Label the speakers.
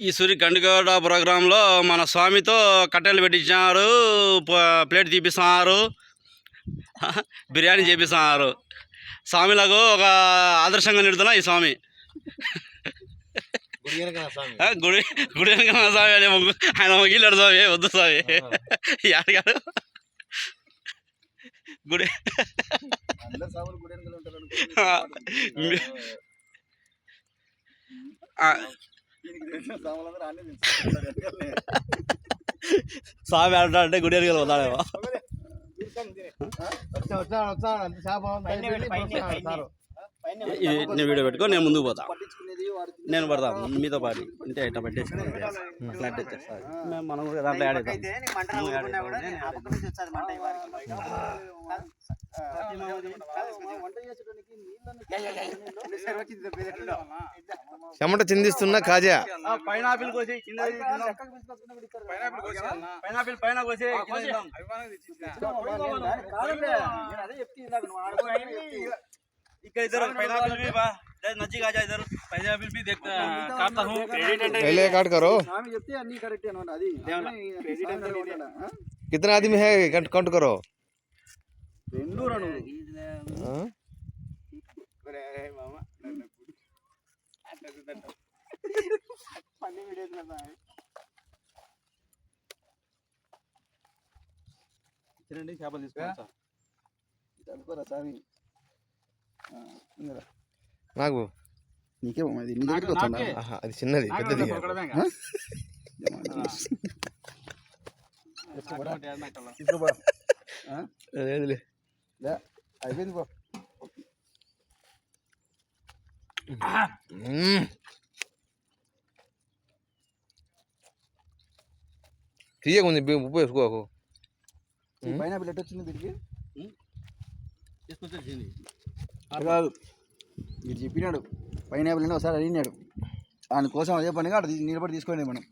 Speaker 1: ఈ సూరి గండిగౌడ ప్రోగ్రాంలో మన స్వామితో కట్టెలు పెట్టించినారు, ప్లేట్ తీపిస్తున్నారు, బిర్యానీ చేపిస్తున్నారు. స్వామిలకు ఒక ఆదర్శంగా నిడుతున్నా ఈ స్వామి. గుడి వెనక స్వామి ఆయన మొగిలాడు స్వామి, వద్దు స్వామి యాడగాడు గుడి. స్వామి ఆడంటే గుడి వెనకాల పోతాడేమో. నేను వీడియో పెట్టుకో, నేను ముందుకు పోతా, నేను పడతా మీతో పాటు. అంటే ఇట్లా పెట్టేసుకుని ఫ్లాట్ వచ్చేస్తారు, మనం కూడా దాంట్లో యాడ్ అవుతాం.
Speaker 2: చెమట చిందిస్తున్న కాజా.
Speaker 1: పైనాపిల్ కోసి పైన కోసి इधर पाइनएप्पल भी बा नजीक आ जा. इधर पाइनएप्पल भी देखता काटता हूं.
Speaker 2: पहले काट करो.
Speaker 3: नाम చెప్తే అన్ని కరెక్ట్ అన్నమాట. అది క్రెడిట్ అంటే కొట్టడా.
Speaker 2: कितना आदमी है काउंट करो.
Speaker 3: రెండు రను
Speaker 1: अरे मामा
Speaker 3: ఫన్నీ వీడియోస్ కదా.
Speaker 1: తినండి, చేపలు తీసుకుంటా.
Speaker 3: అనుకోరా సామి
Speaker 2: నాకు
Speaker 3: నీకే అది నీ దగ్గరికి వస్తుందా?
Speaker 2: అది చిన్నది, పెద్దది
Speaker 3: అయిపోయింది పో.
Speaker 2: తీయకుంది, ఉప్పు వేసుకోకు.
Speaker 3: పైనాపిల్ ఎట్టు వచ్చింది దీనికి?
Speaker 1: తీసుకొచ్చేసింది
Speaker 3: కాదు, మీరు చెప్పినాడు పైనాపిల్ అని ఒకసారి అడిగినాడు. దాని కోసం అదే పనిగా అక్కడ నిలబడి తీసుకోండి మనం.